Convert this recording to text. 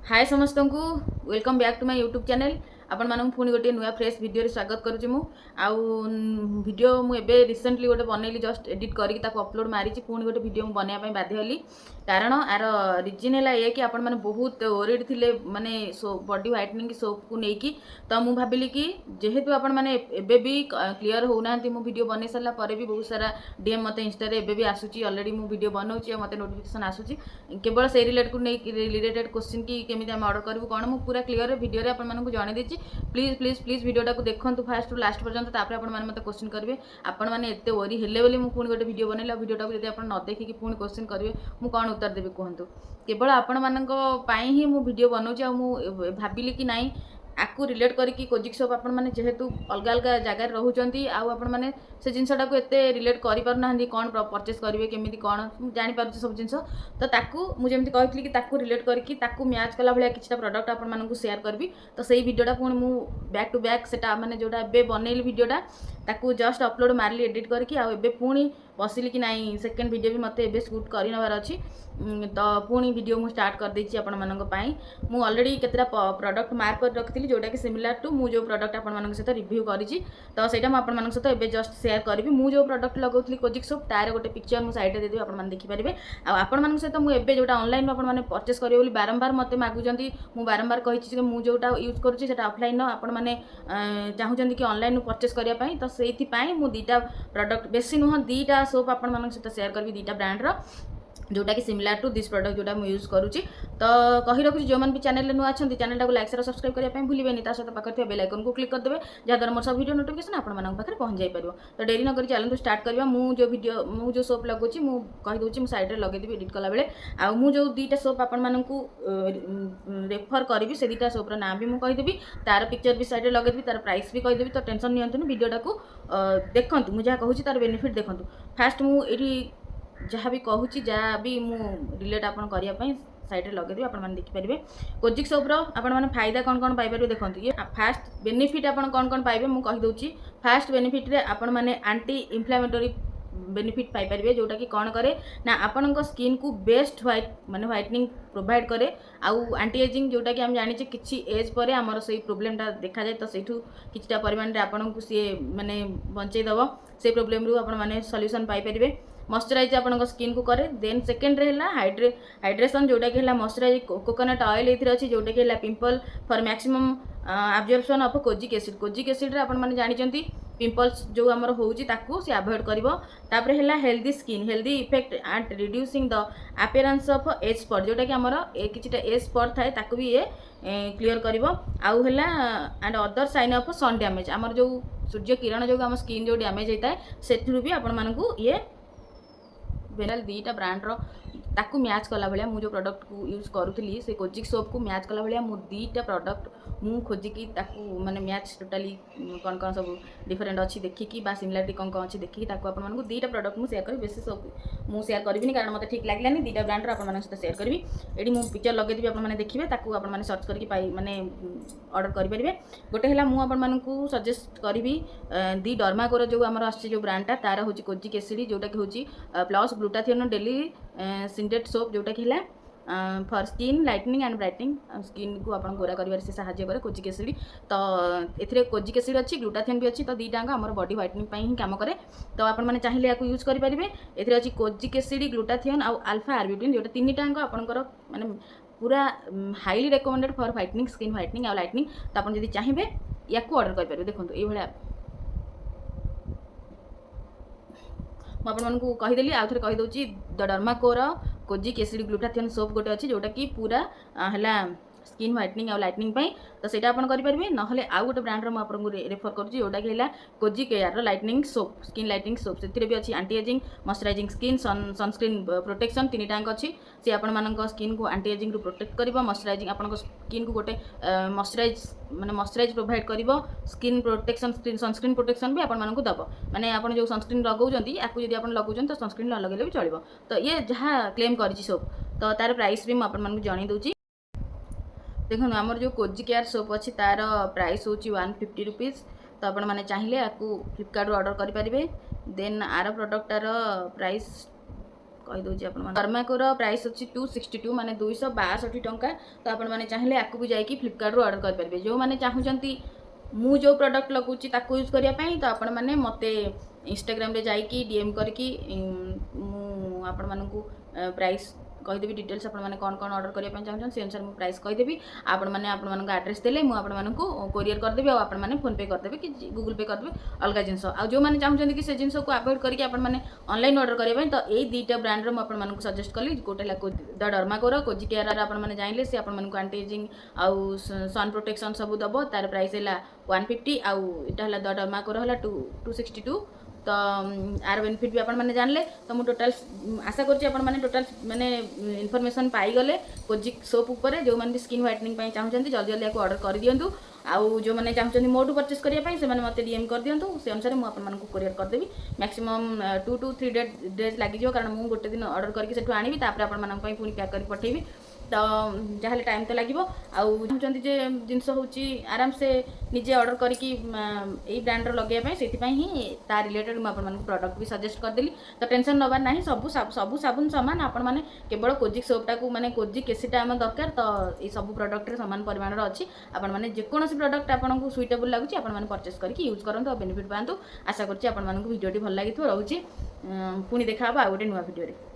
हाय समस्त को welcome back to my YouTube channel आपण मानक पुणी गोटे नुआ फ्रेश वीडियो स्वागत करुच्ची मु आउ वीडियो मु एबे रिसेंटली गोटे बनैली जस्ट एडिट करके ताको अपलोड मारिची पुणी गोटे वीडियो मु बनाया पई बाध्य हली कारण यार रिजन है ये कि आपण माने बहुत ओरिड थिले माने बॉडी व्हाइटनिंग सोप को नेकी तो मु भाबिली कि जेहेतु आपण माने एबे भी क्लियर होना मु वीडियो बनै सरला परे भी बहुत सारा डीएम मते इंस्टा रे एबे भी आसुची ऑलरेडी मु वीडियो बनाउची मते नोटिफिकेशन आसुची केवल से रिलेटेड को नै रिलेटेड क्वेश्चन की केमिति हम ऑर्डर करबु कोन मु पूरा क्लियर वीडियो रे आपण मानकु जणे देची प्लीज प्लीज प्लीज वीडियोटा को देखंतु फास्ट टू लास्ट पर्यंत तापर आपण माने मते क्वेश्चन करिवे आपण माने एते ओरी हेले बोली मु पुणी गोटे वीडियो बनैला वीडियोटा को जदि आपण न देखि कि पुणी क्वेश्चन करिवे मु कोन उत्तर देबे कहंतु केवल आपण मानक पाई ही मु वीडियो बनौची आ मु भाबिली कि नाही आपको रिलेट करके कोजिक सोप आपण माने जेहेतु अलग अलग जगह रोचंती आपण माने से जिनसटा को एते रिलेट करि पार नाहंदी कोन परचेस करिवे केमिति कोन जानि पारुछ सब जिंस तो ताकू मु जेमति कहतली कि ताकू रिलेट करके ताकू मैच कला भलिया किछटा प्रोडक्ट आपण मानकु शेयर करबी तो सेही वीडियोटा पुणी मु बैक टू बैक सेटा माने जोटा एबे बनेली वीडियोटा ताकू जस्ट अपलोड मारली एडिट करके आ एबे पुणी बसिली कि नाही सेकंड वीडियो भी मते एबे शूट करि नबार अछि तो पुणी वीडियो मु स्टार्ट कर देछि आपण मानक पई मु ऑलरेडी केतरा प्रोडक्ट मार्क कर रखथिली जोटा कि सिमिलर टू मु जो प्रोडक्ट आपण मानक सहित रिव्यू करिछि तो सेटा मु आपण मानक सहित एबे जस्ट शेयर करबी मु जो प्रोडक्ट लगौथली कोजिक सोप तार गोटे पिक्चर मु साइड रे दे देबी आपण मान देखि परिबे आ आपण मानक सहित मु एबे जोटा ऑनलाइन आपण माने परचेस करियो बोली बारंबार मते मागुजंती मु बारंबार कहिछि कि मु जोटा यूज करूछि सेटा ऑफलाइन न आपण माने चाहुजंती कि ऑनलाइन परचेस करिया पई तो सेति पई मु दीटा प्रोडक्ट बेसी नुह दीटा सोप आपण मानक सहित शेयर करबी दीटा ब्रांड रो जोटा कि सिमिलर टू दिस प्रोडक्ट जोटा मु यूज करूची तो कहि रखुची जो मन भी चैनल नुआ अछंती चैनल टाको लाइक शेयर सब्सक्राइब करिया पई भूलिबेनी ता सहित पाखर थिया बेल आइकन को क्लिक कर देबे जा द्वारा मोर सब वीडियो नोटिफिकेशन आपण मानक पाखर पहुंच जाई परबो तो देरी न करी चैनल स्टार्ट करबा मु जो सोप लगोची मु कहि दोची मु साइड रे लगे देबी एडिट कला बेले आ मु जो दीटा सोप आपण मानकु रेफर करबी से दीटा सोप रो नाम भी मु कहि देबी तार पिक्चर भी साइड रे लगे देबी तार प्राइस भी कहि देबी तो टेंशन नियंतु वीडियोटा को देखंतु मु जा कहूची तार बेनिफिट देखंतु फास्ट मु एठी जहाँ भी कहूँ जहाँ भी मु रिलेट आपन करिया पई साइड रे लगे दिबे आपण माने देखि परिबे कोजिक सोप रो आपण माने फायदा कोन कोन पाइ परिबे देखंतु ये फास्ट बेनिफिट आपण कोन कोन पाइबे मु कहि दोची फास्ट बेनिफिट रे आपण माने एंटी इन्फ्लेमेटरी बेनिफिट पाइ परिबे जोटा कि कोन करे ना आपन स्किन को बेस्ट व्हाइट माने व्हाइटनिंग प्रोवाइड करे आउ एंटी एजिंग जोटा कि हम जानि छे किछि एज परे हमर सही प्रॉब्लम ता देखा जाय तो सेठू किछटा परिमाण रे आपन को से माने बंचै दबो से प्रॉब्लम रु आपण माने सॉल्यूशन पाइ परिबे मॉइस्चराइज आपन स्किन को करे देन सेकंड रे हला हाइड्रेशन जोटा कि हला मॉइस्चराइज कोकोनट ऑयल एथिर अछि जोटा कि हला pimple for maximum absorption of kojic acid रे आपन माने जानि चंती पिंपल्स जो हमर होउची ताकू से अवॉइड करिवो तापर हला healthy skin healthy effect and reducing the appearance of age spot जोटा कि हमर किछटा एज स्पॉट थाए ताकू भी ये क्लियर करिवो आउ हला and other sign of sun damage हमर जो सूर्य किरण जो हम स्किन जो डैमेज होता है सेठरू भी आपन मानकू ये बेनल दीटा ब्रांड रो ताकू मैच कला भलिया मु जो प्रोडक्ट को यूज करूथली से कोजिक सोप को मैच कला भलिया मु दीटा प्रोडक्ट मु खोजी की ताकू माने मैच टोटली कोन कोन सब डिफरेंट अछि देखि की बा सिमिलरिटी कोन कोन अछि देखि ताकू आपन मानकू दीटा प्रोडक्ट मु शेयर करी बेसी सोप मु शेयर करबिनी कारण मते ठीक लागलानी दीटा ब्रांड रो आपन मानक साथ शेयर करबी एडी मु पिक्चर लगे दिबी आपन माने देखिबे ताकू आपन माने सर्च करके पाई माने ऑर्डर करि परिबे गोटे हला मु आपन मानकू सजेस्ट करबी दी डर्माकोर जो हमर आछि जो ब्रांड तार होची कोजिक एसिड जोटा कि होची प्लस ग्लूटाथियोन डेली सिंटेट सोप जोटा कि हला for skin lightening and brightening skin को आपन गोरा करिवार से सहायता करे कोजिक एसिड तो एथिरे कोजिक एसिड अछि ग्लूटाथियोन भी अछि तो दीटांग हमर बॉडी व्हाइटनिंग पई ही काम करे तो आपन माने चाहिले याकू यूज करि परिबे एथिरे अछि कोजिक एसिड ग्लूटाथियोन आ अल्फा आर्बुटिन जोटा तीनटांग आपनकर माने पूरा highly recommended for whitening skin whitening आ लाइटनिंग तो आपन जदी चाहिबे याकू ऑर्डर करि परिबे देखंतु ए भलिया मु आपको कहीदेली आउ थे कहीदे the Dermacore kojic acid glutathione soap गोटे अच्छी जोटा कि पूरा है स्किन व्हाइटनिंग आ लाइटनिंग तो सेटा आपन करि परिबे नहले आउ गोटे ब्रांड रो म आपन रेफर करूची जोटा कि हला कोजिक एयर रो lightening soap skin lightening soap सेथिरे भी अछि anti ageing moisturising skin sunscreen protection तीन टांक अछि से आपन मानक स्किन को एंटी एजिंग रो प्रोटेक्ट करिवो मॉइस्चराइजिंग आपन स्किन को गोटे मॉइस्चराइज प्रोवाइड करिवो स्किन प्रोटेक्शन सनस्क्रीन प्रोटेक्शन भी आपन मानक दबो माने आपन जो सनस्क्रीन लगौजंती याकू जदी आपन लगौजंती तो सनस्क्रीन न लगेले भी चलिबो तो ये जहां क्लेम करिछि सोप तो तार प्राइस भी म आपन मानक जणी दोची देखो आमर जो कोजिक एयर सोप अच्छी तार प्राइस हूँ 150 रुपीज तो आपण मैंने चाहिए आपको फ्लिपकार्ट ऑर्डर करें देन आर प्रोडक्टार प्राइस कहीदे आप डर्माकोर प्राइस अच्छी 262 माने 262 टंका। तो आपण मैंने चाहिए आपको भी जाकि फ्लिपकार्ट ऑर्डर करेंगे जो मैंने चाहूँगी मु जो प्रोडक्ट लगुची ताकू यूज करने। तो आपण मैंने मते इंस्टाग्राम रे जाकि डीएम करके आपण मानू प्राइस कहीदेवी डिटेल्स आप कौन कौन ऑर्डर करने चाहते से अनुसार मुझे प्राइस कहीदेवी। आपण मैंने आपण एड्रेस देले मुझे कोरियर करदेवी आप फोन पे करदेवे कि गूगल पे करदे अलग जिनस आ जो मैंने चाहते कि से जिनस को अवॉइड करके ऑनलाइन ऑर्डर करने। तो यही दुईटा ब्रांड मुझे सजेस्ट कली गोटे द डर्माकोर कोजी केयर आपने जानले सी आपको एंटी एजिंग आउ सन प्रोटेक्शन सब दब तार प्राइस है 150 आउ इटा द डर्माकोर है 262। तो आर बेनिफिट भी आपण मैंने जानले। तो मुझे टोटाल आशा करें टोटाल माने इनफॉरमेशन पाईगले कोजिक सोप उपर जो मैंने स्किन व्हाइटनिंग चाहते जल्दी जल्दी आपको ऑर्डर कर दिंतु। आउ जो मैंने चाहते मोटू परचेस करने से मत डीएम कर दिंतु से अनुसार मुझे कोरियर करदेवी। मैक्सिमम 2 to 3 डेज लगे कारण मुझे गोटे दिन ऑर्डर करके आनी पुणी पैक कर पठेबी। तो जहाँ टाइम तो लगे आउ चाहते जिनस हूँ आराम से निजे ऑर्डर करके यही ब्रांड लगे से ही ता रिलेटेड मुझे प्रोडक्ट भी सजेस्ट करदेली। तो टेंशन नबार ना सब साबुन सामान आपण मैंने केवल कोजिक सोपटा को माने कोजिक केसीटा आम दरकार। तो ये सब प्रोडक्ट सामान परिमाण अच्छी आपण मैंने जेकोसी प्रोडक्ट आपको सुइटेबल लगुच आप परचेस करके यूज करूँ और बेनिफिट पातु। आशा करूँ भिडियोटी भल लगी रोचे पुणी देखा आ गोटे नुआ भिडियो।